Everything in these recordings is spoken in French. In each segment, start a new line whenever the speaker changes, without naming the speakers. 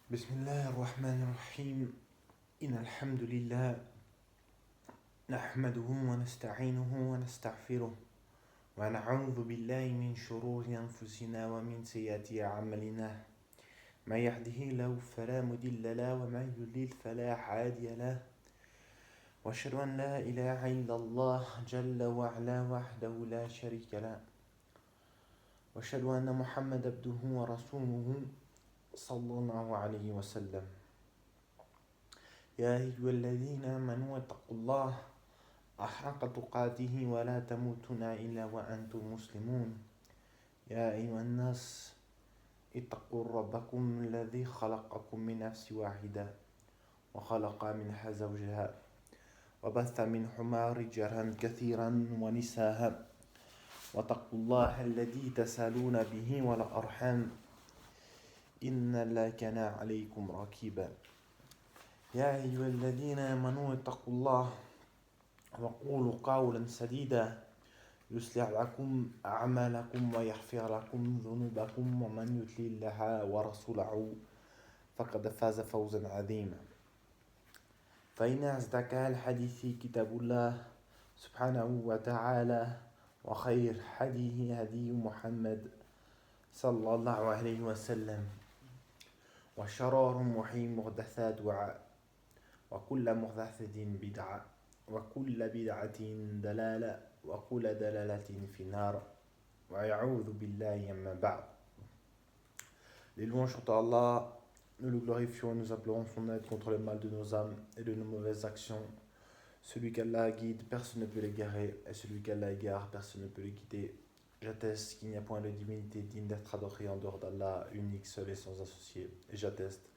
بسم الله الرحمن الرحيم إن الحمد لله نحمده ونستعينه ونستغفره ونعوذ بالله من شرور أنفسنا ومن سيئات أعمالنا من يهده الله فلا مضل له ومن يضلل فلا هادي له وأشهد أن لا إله إلا الله جل وعلا وحده لا شريك له وأشهد أن محمد عبده ورسوله صلى الله عليه وسلم يا أيها الذين آمنوا اتقوا الله حق تقاته ولا تموتن إلا وأنتم مسلمون يا أيها الناس اتقوا ربكم الذي خلقكم من نفس واحدة وخلق منها زوجها وبث منهما رجالا كثيرا ونساء واتقوا الله الذي تسالون به والأرحام إن الله كان عليكم رقيبا يا أيها الذين آمنوا اتقوا الله وقولوا قولا سديدا يصلح لكم أعمالكم ويغفر لكم ذنوبكم ومن يطع الله ورسوله فقد فاز فوزا عظيما فإن أصدق الحديث كتاب الله سبحانه وتعالى وخير هدي محمد صلى الله عليه وسلم وشرار محدثاتها وكل محدثة بدعة وكل بدعة دلالة وكل دلالة في النار وأعوذ بالله أما بعد. Les louanges sont à Allah, nous le glorifions et nous implorons son aide contre le mal de nos âmes et de nos mauvaises actions. Celui qu'Allah guide, personne ne peut l'égarer, et celui qu'Allah égare, personne ne peut le guider. J'atteste qu'il n'y a point de divinité digne d'être adorée en dehors d'Allah, unique, seul et sans associé. Et j'atteste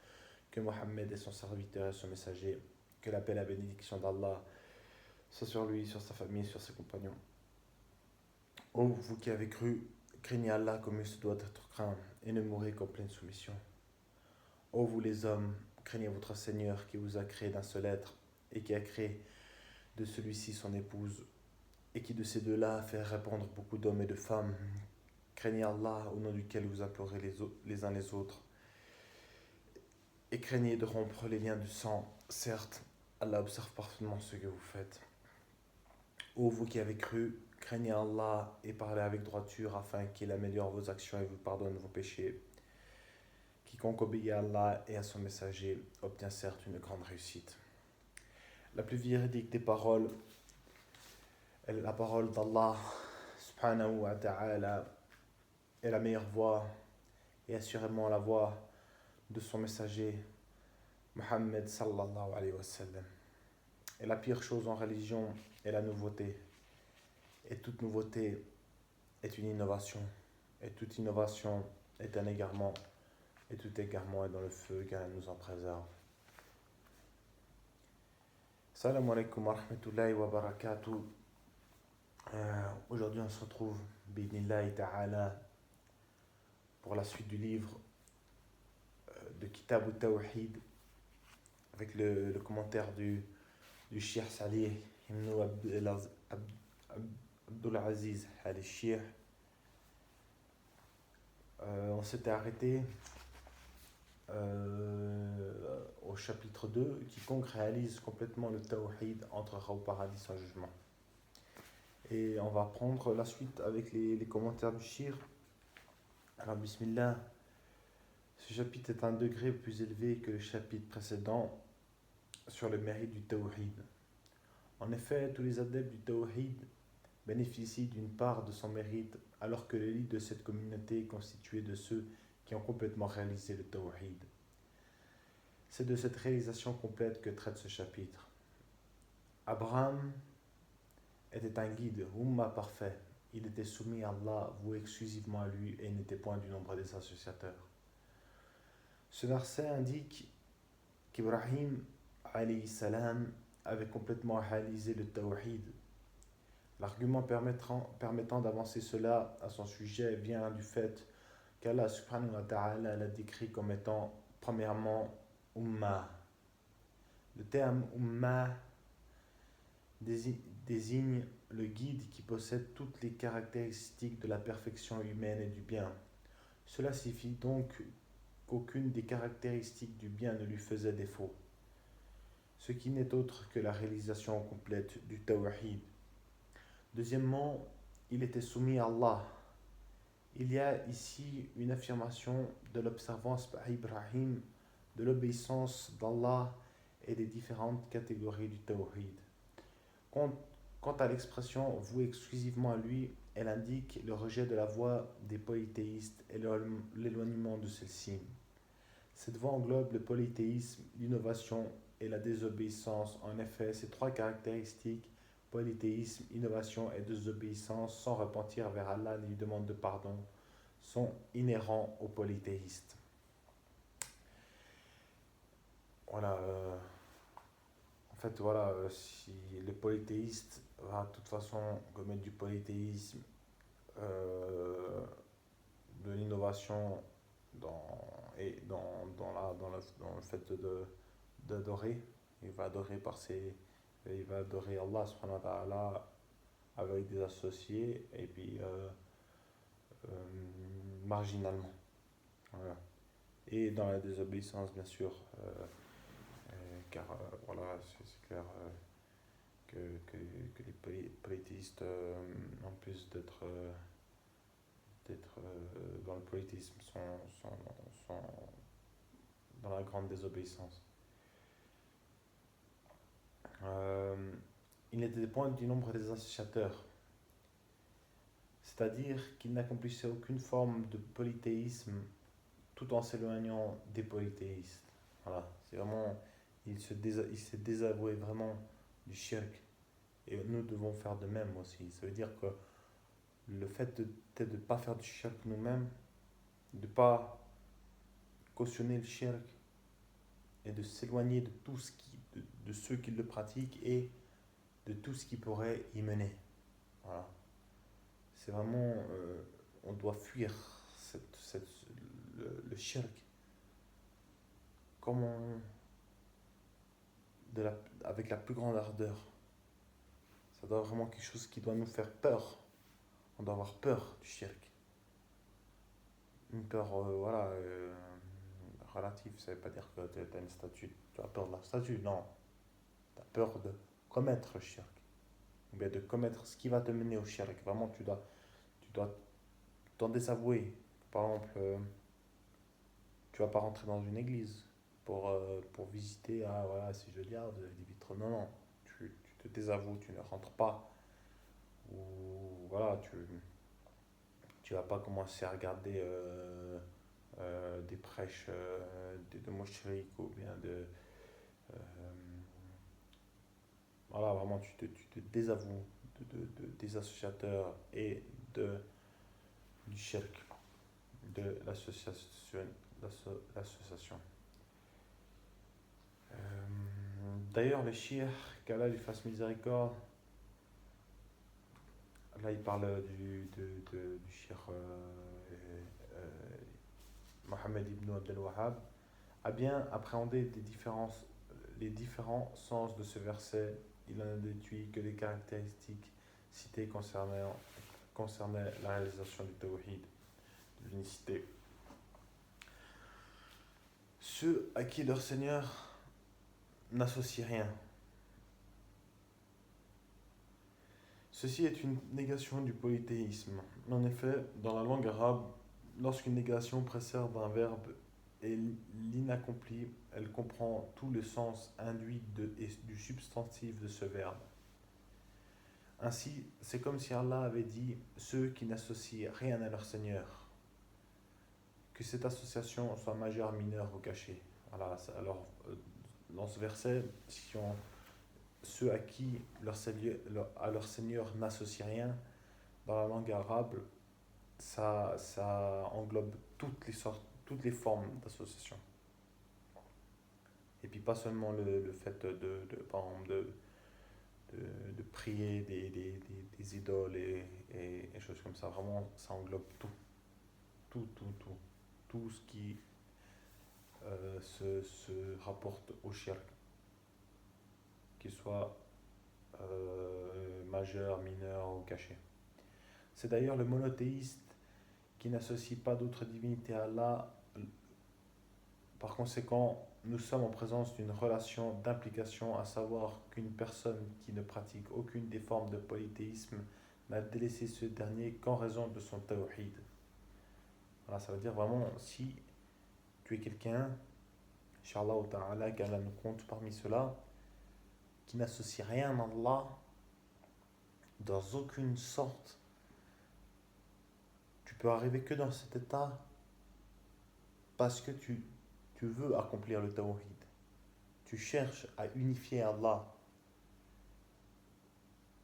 que Mohammed est son serviteur et son messager, que la paix et la bénédiction d'Allah soit sur lui, sur sa famille, sur ses compagnons. Ô vous qui avez cru, craignez Allah comme il se doit être craint, et ne mourrez qu'en pleine soumission. Ô vous les hommes, craignez votre Seigneur qui vous a créé d'un seul être, et qui a créé de celui-ci son épouse, et qui de ces deux-là a fait répandre beaucoup d'hommes et de femmes. Craignez Allah au nom duquel vous implorez les uns les autres, et craignez de rompre les liens du sang. Certes, Allah observe parfaitement ce que vous faites. Ô vous qui avez cru, craignez Allah et parlez avec droiture afin qu'il améliore vos actions et vous pardonne vos péchés. Quiconque obéit à Allah et à son messager obtient certes une grande réussite. La plus véridique des paroles est la parole d'Allah subhanahu wa ta'ala, est la meilleure voie et assurément la voie de son messager Muhammad sallallahu alayhi wa sallam. Et la pire chose en religion est la nouveauté. Et toute nouveauté est une innovation. Et toute innovation est un égarement. Et tout égarement est dans le feu, car elle nous en préserve. Salam alaikum wa rahmatullahi wa barakatuh. Aujourd'hui on se retrouve bi'idhnillahi ta'ala pour la suite du livre de Kitab al-Tawhid avec le commentaire du Cheikh Salih ibn Abdul Aziz al-Cheikh. On s'était arrêté au chapitre 2, quiconque réalise complètement le Tawhid entrera au paradis sans jugement. Et on va prendre la suite avec les commentaires du Cheikh. Alors bismillah, ce chapitre est un degré plus élevé que le chapitre précédent sur le mérite du Tawhid. En effet, tous les adeptes du Tawhid bénéficient d'une part de son mérite, alors que l'élite de cette communauté est constituée de ceux qui ont complètement réalisé le Tawhid. C'est de cette réalisation complète que traite ce chapitre. Abraham était un guide, Ummah parfait. Il était soumis à Allah, voué exclusivement à lui, et n'était point du nombre des associateurs. Ce verset indique qu'Ibrahim alayhi salam avait complètement réalisé le Tawhid. L'argument permettant d'avancer cela à son sujet vient du fait qu'Allah subhanahu wa ta'ala l'a décrit comme étant premièrement Ummah. Le terme Ummah désigne le guide qui possède toutes les caractéristiques de la perfection humaine et du bien. Cela signifie donc qu'aucune des caractéristiques du bien ne lui faisait défaut, ce qui n'est autre que la réalisation complète du tawhid. Deuxièmement, il était soumis à Allah. Il y a ici une affirmation de l'observance par Ibrahim de l'obéissance d'Allah et des différentes catégories du tawhid. Quant quant à l'expression vouée exclusivement à lui, elle indique le rejet de la voie des polythéistes et l'éloignement de celle-ci. Cette voie englobe le polythéisme, l'innovation et la désobéissance. En effet, ces trois caractéristiques, polythéisme, innovation et désobéissance, sans repentir vers Allah ni demande de pardon, sont inhérents aux polythéistes. Voilà. En fait, voilà, si le polythéiste va de toute façon commettre du polythéisme, euh, de l'innovation dans le fait d'adorer, il va adorer Allah subhanahu wa ta'ala avec des associés et puis euh, marginalement. Voilà. Et dans la désobéissance, bien sûr, car voilà, c'est clair que les polythéistes, en plus d'être dans le polythéisme, sont dans la grande désobéissance. Euh, il n'était point du nombre des associateurs, c'est-à-dire qu'il n'accomplissait aucune forme de polythéisme tout en s'éloignant des polythéistes. Voilà, c'est vraiment, il s'est désavoué vraiment du shirk. Et nous devons faire de même aussi. Ça veut dire que le fait de ne pas faire du shirk nous-mêmes, de ne pas cautionner le shirk et de s'éloigner de tout ce de ceux qui le pratiquent et de tout ce qui pourrait y mener. Voilà. C'est vraiment, on doit fuir le shirk comme avec la plus grande ardeur. Ça doit vraiment quelque chose qui doit nous faire peur. On doit avoir peur du shirk. Une peur, voilà, relative. Ça ne veut pas dire que tu as une statue, tu as peur de la statue. Non, tu as peur de commettre le shirk. Ou bien de commettre ce qui va te mener au shirk. Vraiment, tu dois t'en désavouer. Par exemple, tu vas pas rentrer dans une église pour visiter, ah voilà, si je regarde des vitres. Non, non, tu te désavoues, tu ne rentres pas. Ou voilà, tu vas pas commencer à regarder des prêches de mouchrik ou bien euh, voilà, vraiment, tu te désavoues des associateurs et du shirk, de l'association. Euh, D'ailleurs, le shirk, qu'Allah lui fasse miséricorde, là il parle du shirk Mohammed ibn Abdel Wahhab, a bien appréhendé les différents sens de ce verset. Il en a déduit que les caractéristiques citées concernaient la réalisation du tawhid, de l'unicité. Ceux à qui leur Seigneur n'associe rien. Ceci est une négation du polythéisme. En effet, dans la langue arabe, lorsqu'une négation précède un verbe et l'inaccompli, elle comprend tout le sens induit du substantif de ce verbe. Ainsi, c'est comme si Allah avait dit ceux qui n'associent rien à leur Seigneur, que cette association soit majeure, mineure ou cachée. Voilà, alors, dans ce verset, ceux à qui à leur Seigneur n'associent rien, dans la langue arabe, ça englobe toutes les formes d'association. Et puis pas seulement le fait par exemple, de prier des idoles et choses comme ça. Vraiment, ça englobe tout. Tout ce qui se rapporte au shirk, qu'il soit majeur, mineur ou caché. C'est d'ailleurs le monothéiste qui n'associe pas d'autre divinité à Allah, Par conséquent, nous sommes en présence d'une relation d'implication, à savoir qu'une personne qui ne pratique aucune des formes de polythéisme n'a délaissé ce dernier qu'en raison de son tawhid. Voilà, ça veut dire vraiment, si tu es quelqu'un, Inch'Allah ta'ala, qu'Allah nous compte parmi ceux-là, qui n'associe rien à Allah dans aucune sorte, tu peux arriver que dans cet état parce que tu veux accomplir le tawhid. Tu cherches à unifier Allah.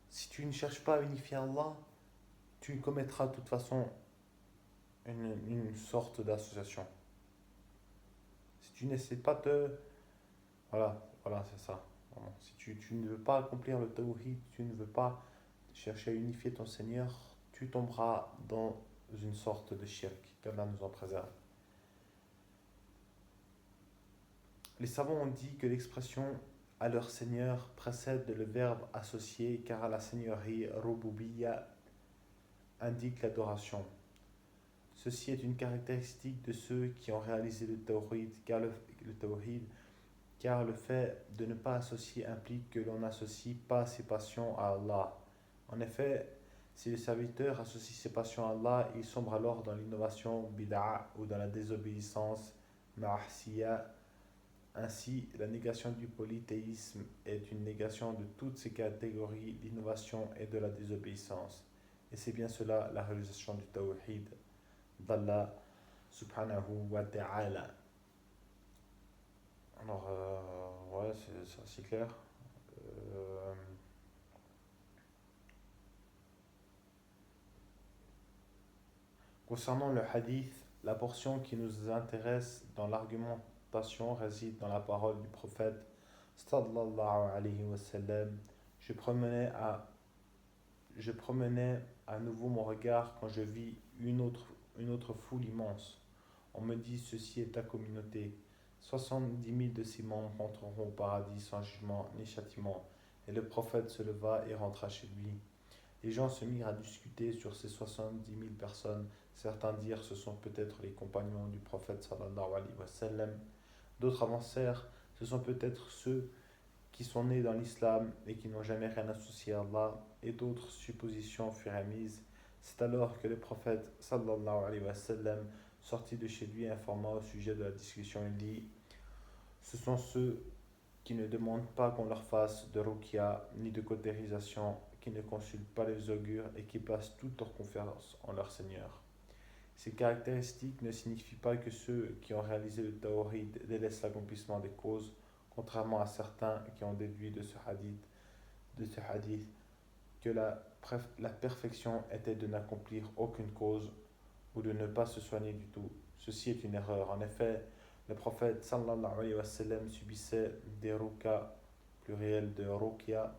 Si tu ne cherches pas à unifier Allah, tu commettras de toute façon une sorte d'association. Si tu n'essaies pas de... Voilà, c'est ça. Vraiment. Si tu ne veux pas accomplir le tawhid, tu ne veux pas chercher à unifier ton Seigneur, tu tomberas dans une sorte de shirk, qu'Allah nous en préserve. Les savants ont dit que l'expression à leur Seigneur précède le verbe associé, car à la Seigneurie, Rububiyya indique l'adoration. Ceci est une caractéristique de ceux qui ont réalisé le tawhid, car le fait de ne pas associer implique que l'on n'associe pas ses passions à Allah. En effet, si le serviteur associe ses passions à Allah, il sombre alors dans l'innovation bid'a ou dans la désobéissance ma'asiya. Ainsi, la négation du polythéisme est une négation de toutes ces catégories d'innovation et de la désobéissance. Et c'est bien cela la réalisation du tawhid d'Allah subhanahu wa ta'ala. Alors, ouais, c'est assez clair. Euh, Concernant le hadith, la portion qui nous intéresse dans l'argumentation réside dans la parole du prophète sallallahu alayhi wa sallam. Je promenais à nouveau mon regard quand je vis une autre foule immense. On me dit, ceci est ta communauté. 70 000 de ses membres entreront au paradis sans jugement ni châtiment. Et le prophète se leva et rentra chez lui. Les gens se mirent à discuter sur ces 70 000 personnes. Certains dirent, ce sont peut-être les compagnons du prophète sallallahu alayhi wa sallam. D'autres avancèrent, ce sont peut-être ceux qui sont nés dans l'islam et qui n'ont jamais rien associé à Allah, et d'autres suppositions furent émises. C'est alors que le prophète sallallahu alayhi wa sallam sortit de chez lui et informa au sujet de la discussion. Il dit, ce sont ceux qui ne demandent pas qu'on leur fasse de ruqya ni de cautérisation, qui ne consultent pas les augures et qui placent toute leur confiance en leur Seigneur. Ces caractéristiques ne signifient pas que ceux qui ont réalisé le tawhid délaissent l'accomplissement des causes, contrairement à certains qui ont déduit de ce hadith que la perfection était de n'accomplir aucune cause ou de ne pas se soigner du tout. Ceci est une erreur. En effet, le prophète sallallahu alayhi wa sallam subissait des ruqya, pluriel de ruqya.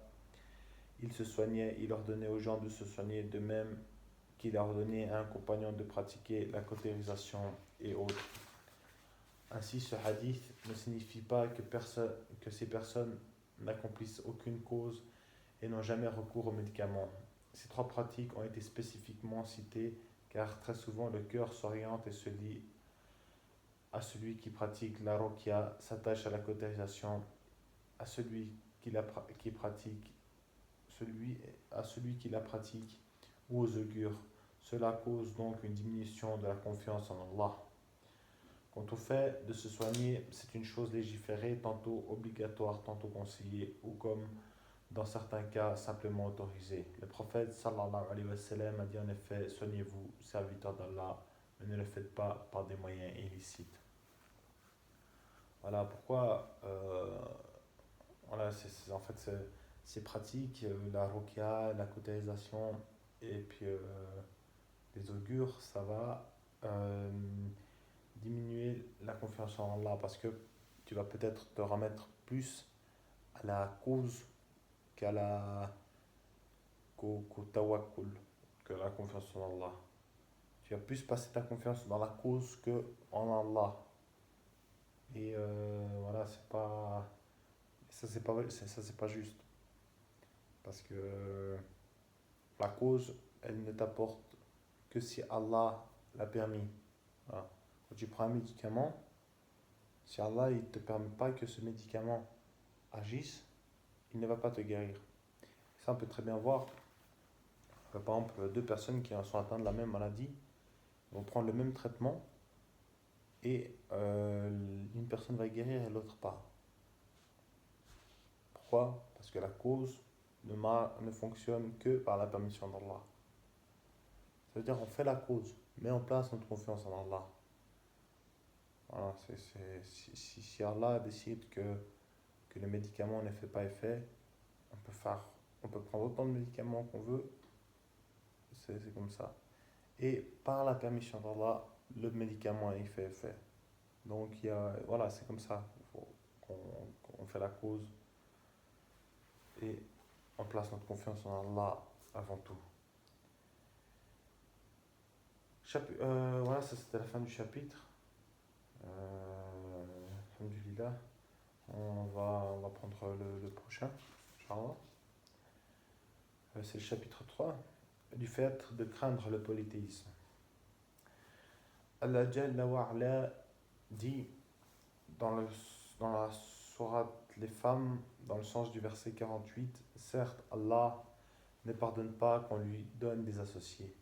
Il se soignait, il ordonnait aux gens de se soigner, de même qu'il a ordonné à un compagnon de pratiquer la cautérisation et autres. Ainsi, ce hadith ne signifie pas que ces personnes n'accomplissent aucune cause et n'ont jamais recours aux médicaments. Ces trois pratiques ont été spécifiquement citées car très souvent le cœur s'oriente et se lie à celui qui pratique la ruqya, s'attache à la cautérisation, à celui qui qui la pratique ou aux augures. Cela cause donc une diminution de la confiance en Allah. Quant au fait de se soigner, c'est une chose légiférée, tantôt obligatoire, tantôt conseillée, ou comme dans certains cas simplement autorisée. Le prophète sallallahu alayhi wa sallam a dit en effet, soignez-vous, serviteurs d'Allah, mais ne le faites pas par des moyens illicites. Voilà pourquoi, voilà, en fait, ces pratiques, la ruqya, la cautérisation et puis les augures, ça va diminuer la confiance en Allah parce que tu vas peut-être te remettre plus à la cause qu'au tawakkul, que la confiance en Allah. Tu vas plus passer ta confiance dans la cause que en Allah. Et voilà, c'est pas juste. Parce que la cause, elle ne t'apporte que si Allah l'a permis. Voilà. Quand tu prends un médicament, Si Allah ne te permet pas que ce médicament agisse, il ne va pas te guérir. Ça, on peut très bien voir. Par exemple, deux personnes qui sont atteintes de la même maladie vont prendre le même traitement et une personne va guérir et l'autre pas. Pourquoi? Parce que la cause ne fonctionne que par la permission d'Allah. Ça veut dire qu'on fait la cause, mais on place notre confiance en Allah. Voilà, si Allah décide que le médicament ne fait pas effet, on peut prendre autant de médicaments qu'on veut, c'est comme ça. Et par la permission d'Allah, le médicament il fait effet. Donc voilà, c'est comme ça. Il faut qu'on fait la cause et on place notre confiance en Allah avant tout. Voilà, ça c'était la fin du chapitre. Alhamdulillah. On va prendre le prochain, Inch'Allah. C'est le chapitre 3 du fait de craindre le polythéisme. Allah Jalla wa Ala dit dans la sourate Les femmes, dans le sens du verset 48, certes, Allah ne pardonne pas qu'on lui donne des associés.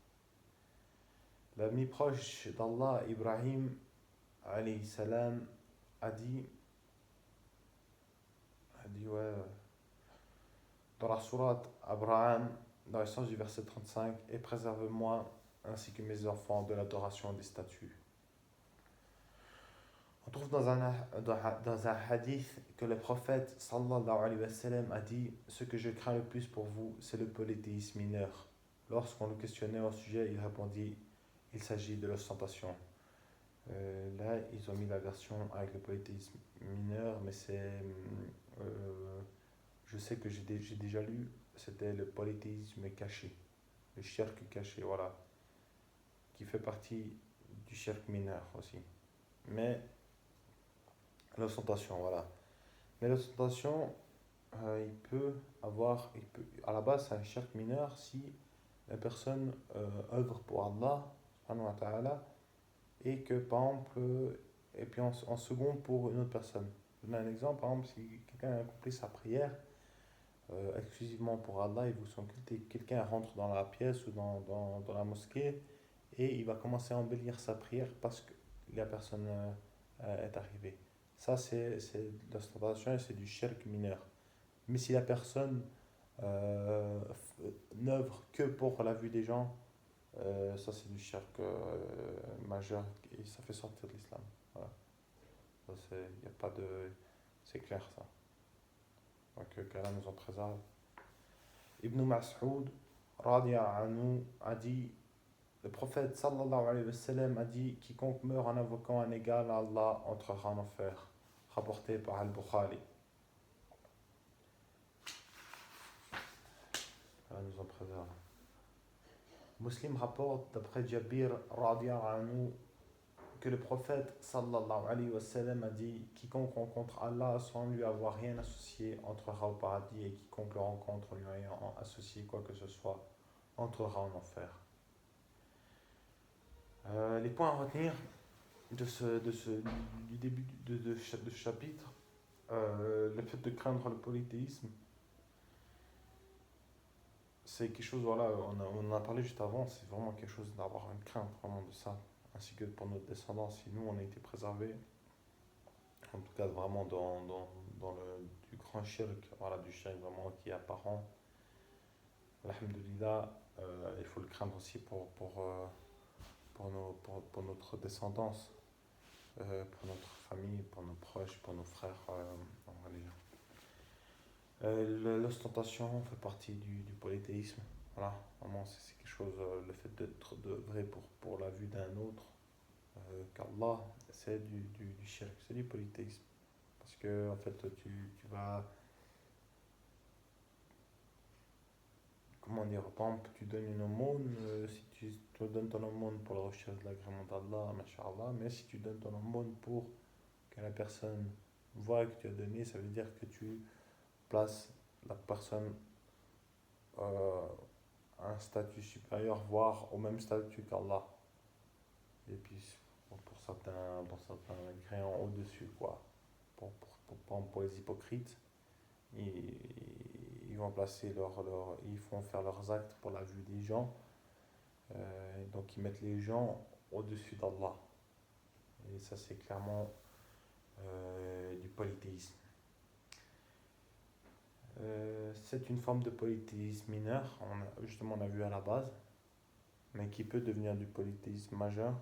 L'ami proche d'Allah, Ibrahim, alayhi salam, a dit ouais, dans la sourate Abraham, dans le sens du verset 35, et préserve-moi ainsi que mes enfants de l'adoration des statues. On trouve dans un hadith que le prophète sallallahu alayhi wa sallam a dit: ce que je crains le plus pour vous, c'est le polythéisme mineur. Lorsqu'on le questionnait au sujet, il répondit: il s'agit de l'ostentation. Là, ils ont mis la version avec le polythéisme mineur, mais je sais que j'ai déjà lu, c'était le polythéisme caché, le shirk caché, voilà, qui fait partie du shirk mineur aussi. Mais l'ostentation, voilà. Mais l'ostentation, à la base, c'est un shirk mineur si la personne œuvre pour Allah, subhanahu wa ta'ala, et que par exemple, et puis en second pour une autre personne. Je donne un exemple, par exemple, si quelqu'un a accompli sa prière exclusivement pour Allah, il vous semble que quelqu'un rentre dans la pièce ou dans la mosquée et il va commencer à embellir sa prière parce que la personne est arrivée. Ça, c'est de l'ostentation et c'est du shirk mineur. Mais si la personne n'œuvre que pour la vue des gens, ça c'est du shirk majeur et ça fait sortir de l'islam. Voilà. Y a pas de, c'est clair ça. Donc qu'Allah nous en préserve. Ibn Mas'ud radiya anhu a dit, le prophète sallallahu alayhi wa sallam a dit: quiconque meurt en invoquant un égal à Allah entrera en enfer. Rapporté par Al-Bukhari. Allah nous en préserve. Muslim rapporte d'après Jabir radiya anhu que le prophète sallallahu alayhi wa sallam a dit: quiconque rencontre Allah sans lui avoir rien associé entrera au paradis, et quiconque le rencontre en lui ayant associé quoi que ce soit entrera en enfer. Les points à retenir du début de ce chapitre: le fait de craindre le polythéisme, c'est quelque chose, voilà, on en a parlé juste avant, c'est vraiment quelque chose d'avoir une crainte vraiment de ça, ainsi que pour notre descendance, si nous on a été préservés, en tout cas vraiment du grand shirk, voilà, du shirk vraiment qui est apparent. Alhamdulillah, il faut le craindre aussi pour notre descendance, pour notre famille, pour nos proches, pour nos frères en religion. L'ostentation fait partie du polythéisme. Voilà, vraiment c'est quelque chose, le fait d'être de vrai pour la vue d'un autre, qu'Allah, c'est du shirk, c'est du polythéisme. Parce que en fait tu vas, comment dire, par exemple, tu donnes une aumône, si tu donnes ton aumône pour la recherche de l'agrément d'Allah, masha'Allah, mais si tu donnes ton aumône pour que la personne voit que tu as donné, ça veut dire que tu places la personne à un statut supérieur, voire au même statut qu'Allah. Et puis, pour pour certains créants au-dessus, quoi. Pour les hypocrites, ils, ils vont placer ils font faire leurs actes pour la vue des gens, donc ils mettent les gens au-dessus d'Allah. Et ça, c'est clairement du polythéisme. C'est une forme de polythéisme mineur, on a vu à la base, mais qui peut devenir du polythéisme majeur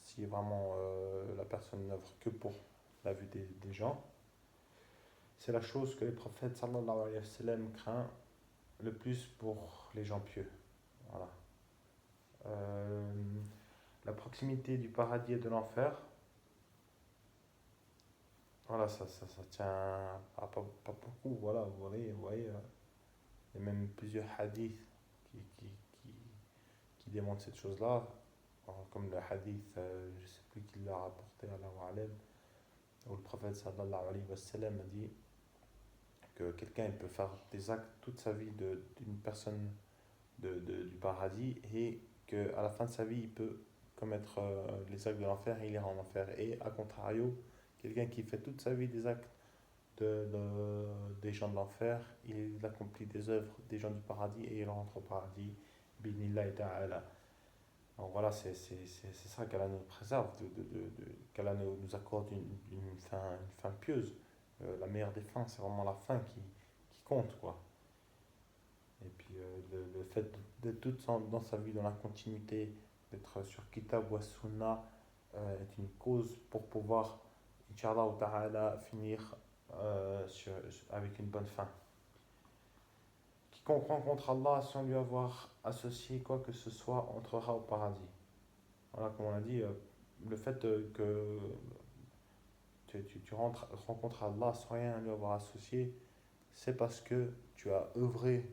si vraiment la personne n'œuvre que pour la vue des gens. C'est la chose que les prophètes sallallahu alayhi wa sallam craignent le plus pour les gens pieux. Voilà. Euh, la proximité du paradis et de l'enfer, voilà, ça tient pas beaucoup. Voilà, vous voyez, il y a même plusieurs hadiths qui, qui, qui, qui démontrent cette chose-là, comme le hadith, je ne sais plus qui l'a rapporté, Allahu Alam, où le prophète sallallahu alayhi wa sallam a dit que quelqu'un il peut faire des actes toute sa vie d'une personne du paradis et qu'à la fin de sa vie il peut commettre les actes de l'enfer et il ira en enfer. Et à contrario, quelqu'un qui fait toute sa vie des actes des gens de l'enfer, il accomplit des œuvres des gens du paradis et il rentre au paradis. Binillahi ta'ala. Donc voilà, c'est ça qu'Allah nous préserve, qu'Allah nous accorde une fin pieuse. La meilleure des fins, c'est vraiment la fin qui compte, quoi. Et puis le fait d'être dans sa vie dans la continuité, d'être sur Kitab wa Sunnah, est une cause pour pouvoir, Inch'Allah ta'ala, finir avec une bonne fin. Quiconque rencontre Allah sans lui avoir associé quoi que ce soit entrera au paradis. Voilà, comme on a dit, le fait que tu rencontres Allah sans rien lui avoir associé, c'est parce que tu as œuvré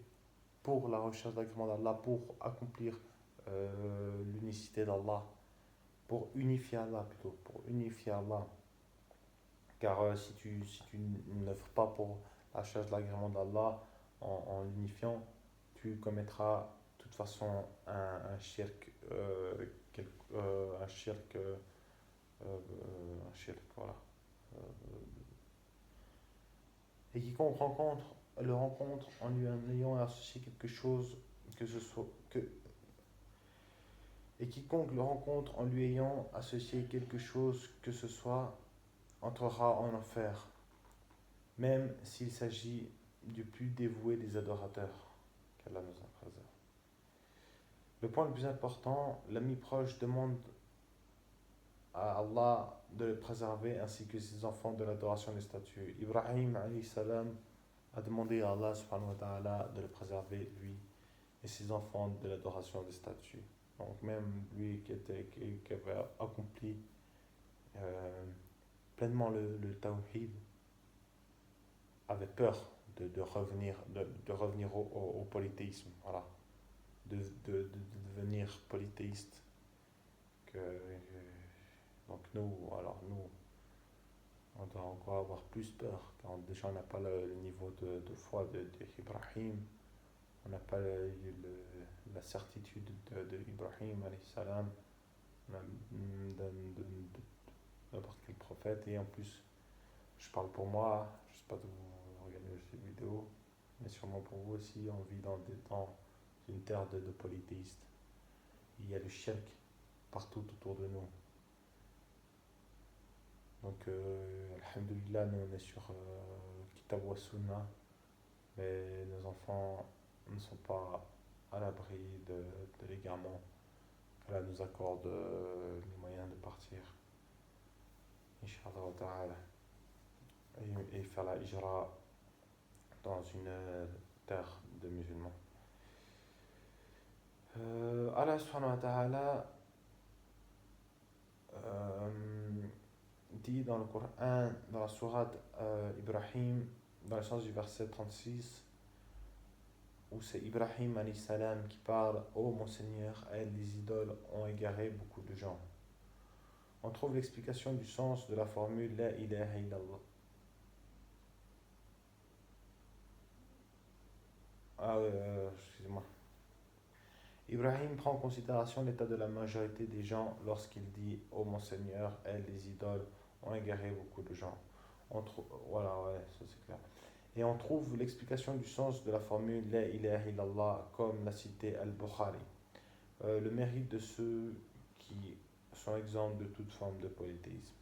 pour la recherche d'agrément d'Allah, pour accomplir l'unicité d'Allah, pour unifier Allah plutôt, pour unifier Allah. Car si tu n'œuvres pas pour la recherche de l'agrément d'Allah en l'unifiant, tu commettras de toute façon un shirk, un shirk, voilà. Et quiconque le rencontre en lui ayant associé quelque chose, que ce soit que et quiconque le rencontre en lui ayant associé quelque chose que ce soit entrera en enfer, même s'il s'agit du plus dévoué des adorateurs. Qu'Allah nous en préserve. Le point le plus important, l'ami proche demande à Allah de le préserver ainsi que ses enfants de l'adoration des statues. Ibrahim alayhi salam a demandé à Allah subhanahu wa ta'ala de le préserver, lui et ses enfants, de l'adoration des statues. Donc même lui qui avait accompli pleinement le tawhid avait peur de revenir au polythéisme, voilà, de devenir polythéiste. Donc nous, on doit encore avoir plus peur, car déjà on n'a pas le niveau de foi d'Ibrahim, on n'a pas la certitude d'Ibrahim alayhi salam, de n'importe quel prophète. Et en plus, je parle pour moi, je ne sais pas d'où vous regardez cette vidéo, mais sûrement pour vous aussi, on vit dans une terre de polythéistes. Il y a le shirk partout autour de nous. Donc, alhamdoulilah, nous on est sur Kitab wa Sunnah, mais nos enfants ne sont pas à l'abri de l'égarement. Qu'Allah nous accorde les moyens de partir, Inch'Allah ta'ala, et faire la hijra dans une terre de musulmans. Allah subhanahu wa ta'ala dit dans le Coran, dans la sourate Ibrahim, dans le sens du verset 36, où c'est Ibrahim alayhi salam qui parle: Ô mon Seigneur, elles, les idoles, ont égaré beaucoup de gens. On trouve l'explication du sens de la formule La ilaha illallah. Excusez-moi. Ibrahim prend en considération l'état de la majorité des gens lorsqu'il dit ô mon Seigneur, elles, les idoles, ont égaré beaucoup de gens. Voilà, ouais, ça c'est clair. Et on trouve l'explication du sens de la formule La ilaha illallah comme l'a cité Al-Bukhari. Le mérite de ceux qui sont exempts de toute forme de polythéisme.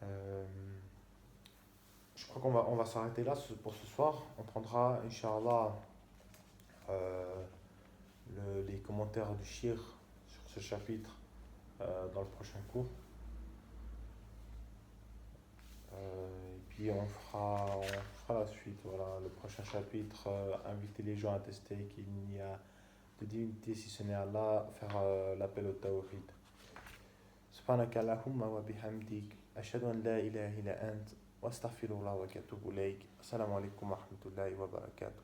Euh, je crois qu'on va s'arrêter là pour ce soir. On prendra, Inch'Allah, euh, les commentaires du Shir sur ce chapitre dans le prochain cours. Et puis on fera la suite, voilà, le prochain chapitre, inviter les gens à tester qu'il n'y a de divinité si ce n'est Allah, faire l'appel au tawhid. سبحانك اللهم وبحمدك أشهد أن لا إله إلا أنت وأستغفر الله وأتوب إليك السلام عليكم ورحمة الله وبركاته